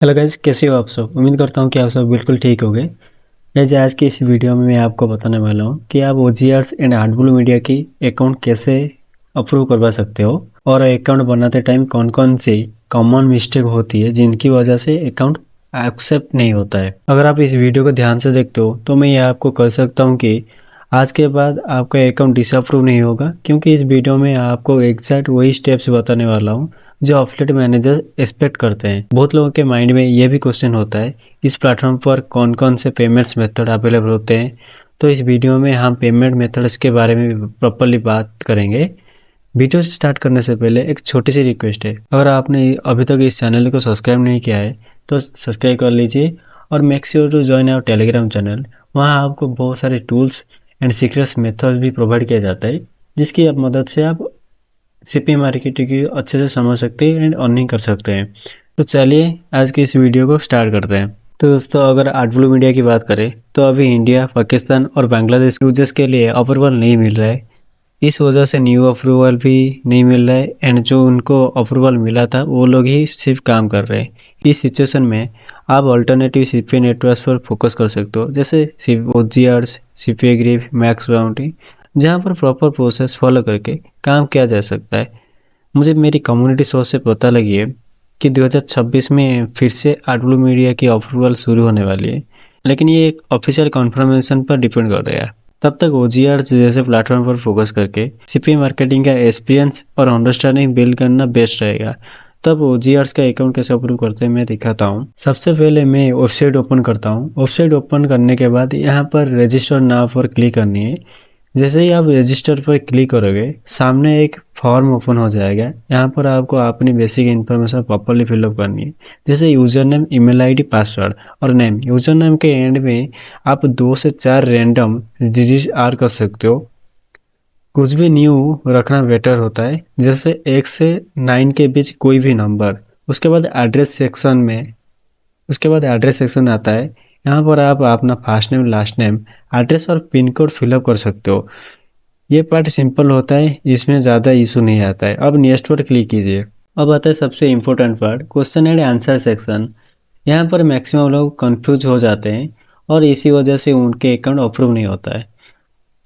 Hello guys, कैसे हो आप सब। उम्मीद करता हूँ कि आप सब बिल्कुल ठीक होंगे। गाइस, आज की इस वीडियो में मैं आपको बताने वाला हूँ कि आप ओजीआरस एंड आर्टब्लू मीडिया की अकाउंट कैसे अप्रूव करवा सकते हो और अकाउंट बनाते टाइम कौन कौन सी कॉमन मिस्टेक होती है जिनकी वजह से अकाउंट एक्सेप्ट नहीं होता है। अगर आप इस वीडियो को ध्यान से देखते हो तो मैं ये आपको कर सकता हूँ कि आज के बाद आपका अकाउंट डिसअप्रूव नहीं होगा, क्योंकि इस वीडियो में आपको एग्जैक्ट वही स्टेप्स बताने वाला हूँ जो अफिलिएट मैनेजर एक्सपेक्ट करते हैं। बहुत लोगों के माइंड में ये भी क्वेश्चन होता है इस प्लेटफॉर्म पर कौन कौन से पेमेंट्स मेथड अवेलेबल होते हैं। तो इस वीडियो में हम पेमेंट मेथड्स के बारे में प्रॉपरली बात करेंगे। वीडियो स्टार्ट करने से पहले एक छोटी सी रिक्वेस्ट है, अगर आपने अभी तक इस चैनल को सब्सक्राइब नहीं किया है तो सब्सक्राइब कर लीजिए और make sure to join our Telegram channel. वहाँ आपको बहुत सारे टूल्स एंड सीक्रेट्स मेथड भी प्रोवाइड किया जाता है जिसकी मदद से आप सीपी मार्केटिंग की अच्छे से समझ सकते हैं एंड अर्निंग कर सकते हैं। तो चलिए आज की इस वीडियो को स्टार्ट करते हैं। तो दोस्तों, अगर आर्टब्लू मीडिया की बात करें तो अभी इंडिया, पाकिस्तान और बांग्लादेश यूजर्स के लिए अप्रूवल नहीं मिल रहा है। इस वजह से न्यू अप्रूवल भी नहीं मिल रहा है एंड जो उनको अप्रूवल मिला था वो लोग ही सिर्फ काम कर रहे हैं। इस सिचुएशन में आप अल्टरनेटिव सीपी नेटवर्क्स पर फोकस कर सकते हो, जैसे ओजीआरस, सीपी ग्रिफ, मैक्स बाउंटी, जहाँ पर प्रॉपर प्रोसेस फॉलो करके काम किया जा सकता है। मुझे मेरी कम्युनिटी सोर्स से पता लगी है कि 2026 में फिर से आर्टब्लू मीडिया की अप्रूवल शुरू होने वाली है, लेकिन ये एक ऑफिशियल कन्फर्मेशन पर डिपेंड कर रहा है। तब तक ओजीआर जैसे प्लेटफॉर्म पर फोकस करके सीपी मार्केटिंग का एक्सपीरियंस और अंडरस्टैंडिंग बिल्ड करना बेस्ट रहेगा। तब ओजीआर्स का अकाउंट कैसे अप्रूव करते हैं मैं दिखाता हूँ। सबसे पहले मैं वेबसाइट ओपन करता हूँ। वेबसाइट ओपन करने के बाद यहाँ पर रजिस्टर नाउ पर क्लिक करनी है। जैसे ही आप रजिस्टर पर क्लिक करोगे सामने एक फॉर्म ओपन हो जाएगा। यहाँ पर आपको अपनी बेसिक इन्फॉर्मेशन प्रॉपरली फिलअप करनी है, जैसे user name, email ID, password और नेम। यूजर नेम के एंड में आप 2 से 4 रैंडम डिजिट ऐड कर सकते हो। कुछ भी न्यू रखना बेटर होता है, जैसे 1 से 9 के बीच कोई भी नंबर। उसके बाद एड्रेस सेक्शन आता है। यहाँ पर आप अपना first name, last name, address और पिन कोड फिलअप कर सकते हो। ये पार्ट सिंपल होता है, इसमें ज़्यादा इशू नहीं आता है। अब नेक्स्ट पर क्लिक कीजिए। अब आता है सबसे important part, question and answer section. यहाँ पर मैक्सिमम लोग कंफ्यूज हो जाते हैं और इसी वजह से उनके अकाउंट अप्रूव नहीं होता है।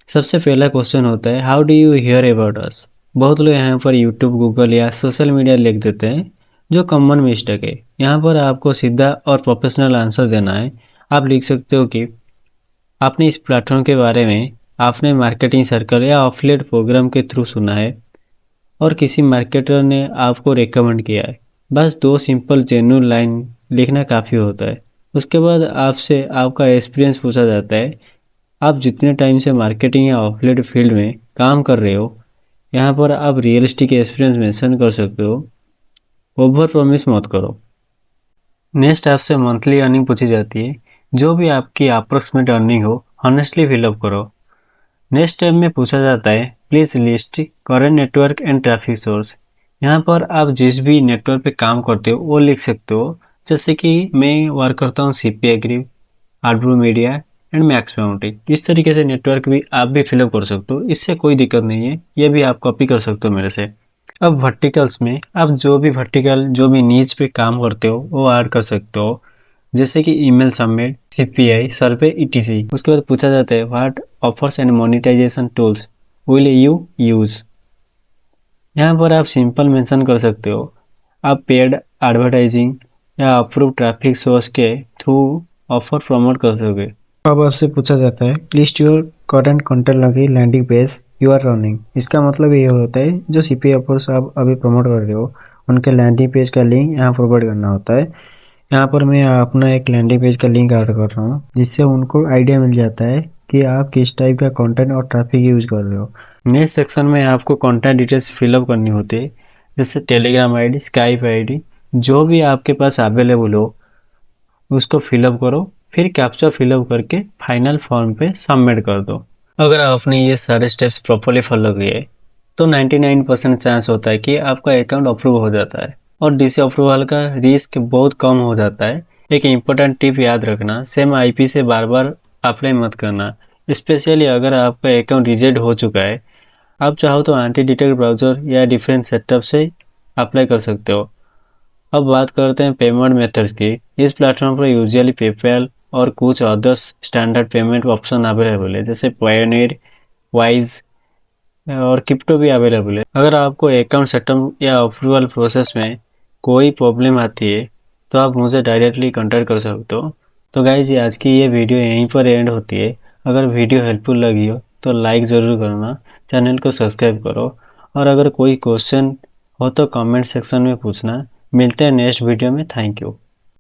सबसे पहला क्वेश्चन होता है, how do you here about us. बहुत लोग यहाँ पर यूट्यूब, गूगल या सोशल मीडिया लिख देते हैं, जो कॉमन मिस्टेक है। यहाँ पर आपको सीधा और प्रोफेशनल आंसर देना है। आप लिख सकते हो कि आपने इस प्लेटफॉर्म के बारे में आपने मार्केटिंग सर्कल या एफिलिएट प्रोग्राम के थ्रू सुना है और किसी मार्केटर ने आपको रेकमेंड किया है। बस 2 सिंपल जेन्युइन लाइन लिखना काफ़ी होता है। उसके बाद आपसे आपका एक्सपीरियंस पूछा जाता है। आप जितने टाइम से मार्केटिंग या एफिलिएट फील्ड में काम कर रहे हो, यहाँ पर आप रियलिस्टिक एक्सपीरियंस मेंशन कर सकते हो। ओवर प्रॉमिस मत करो। नेक्स्ट आपसे मंथली अर्निंग पूछी जाती है। जो भी आपकी अप्रोक्सीमेट अर्निंग हो, ऑनेस्टली फिलअप करो। नेक्स्ट स्टेप में पूछा जाता है, please list current network and traffic source. यहाँ पर आप जिस भी नेटवर्क पे काम करते हो वो लिख सकते हो, जैसे कि मैं वर्क करता हूँ CP agri, Artblue media and Max Bounty. इस तरीके से नेटवर्क भी आप भी फिलअप कर सकते हो, इससे कोई दिक्कत नहीं है। ये भी आप कॉपी कर सकते हो मेरे से। अब वर्टिकल्स में आप जो भी वर्टिकल, जो भी नीच पे काम करते हो वो ऐड कर सकते हो, जैसे कि email submit, CPI, survey, etc. उसके बाद पूछा जाता है, what offers and monetization tools will you use. यहाँ पर आप सिंपल मेंशन कर सकते हो, आप पेड एडवर्टाइजिंग या अप्रूव ट्रैफिक सोर्स के थ्रू ऑफर प्रमोट कर सकोगे। अब आपसे पूछा जाता है, लिस्ट योर करंट कंटेंट लगी landing page you are running. इसका मतलब ये होता है जो सीपी ऑफर्स आप अभी प्रमोट कर रहे हो उनके लैंडिंग पेज का लिंक यहाँ प्रोवाइड करना होता है। यहाँ पर मैं अपना एक लैंडिंग पेज का लिंक ऐड कर रहा हूँ, जिससे उनको आइडिया मिल जाता है कि आप किस टाइप का कंटेंट और ट्रैफिक यूज कर रहे हो। नेक्स्ट सेक्शन में आपको कॉन्टैक्ट डिटेल्स फिलअप करनी होती है, जैसे टेलीग्राम आईडी, स्काइप आईडी, जो भी आपके पास अवेलेबल हो उसको फिलअप करो। फिर कैप्चा फिलअप करके फाइनल फॉर्म पे सबमिट कर दो। अगर आपने ये सारे स्टेप्स प्रॉपरली फॉलो किए तो 99% चांस होता है कि आपका अकाउंट अप्रूव हो जाता है और डिस अप्रूवल का रिस्क बहुत कम हो जाता है। एक इम्पोर्टेंट टिप याद रखना, सेम आईपी से बार बार अप्लाई मत करना, स्पेशली अगर आपका अकाउंट रिजेक्ट हो चुका है। आप चाहो तो एंटी डिटेक्ट ब्राउजर या डिफरेंट सेटअप से अप्लाई कर सकते हो। अब बात करते हैं पेमेंट मेथड्स की। इस प्लेटफॉर्म पर यूजुअली पेपैल और कुछ others standard payment option available है, जैसे पायोनियर, वाइज और क्रिप्टो भी अवेलेबल है। अगर आपको अकाउंट सेटअप या अप्रूवल प्रोसेस में कोई प्रॉब्लम आती है तो आप मुझे डायरेक्टली कांटेक्ट कर सकते हो। तो गाइज, आज की ये वीडियो यहीं पर एंड होती है। अगर वीडियो हेल्पफुल लगी हो तो लाइक ज़रूर करना, चैनल को सब्सक्राइब करो, और अगर कोई क्वेश्चन हो तो कमेंट सेक्शन में पूछना। मिलते हैं नेक्स्ट वीडियो में। Thank you.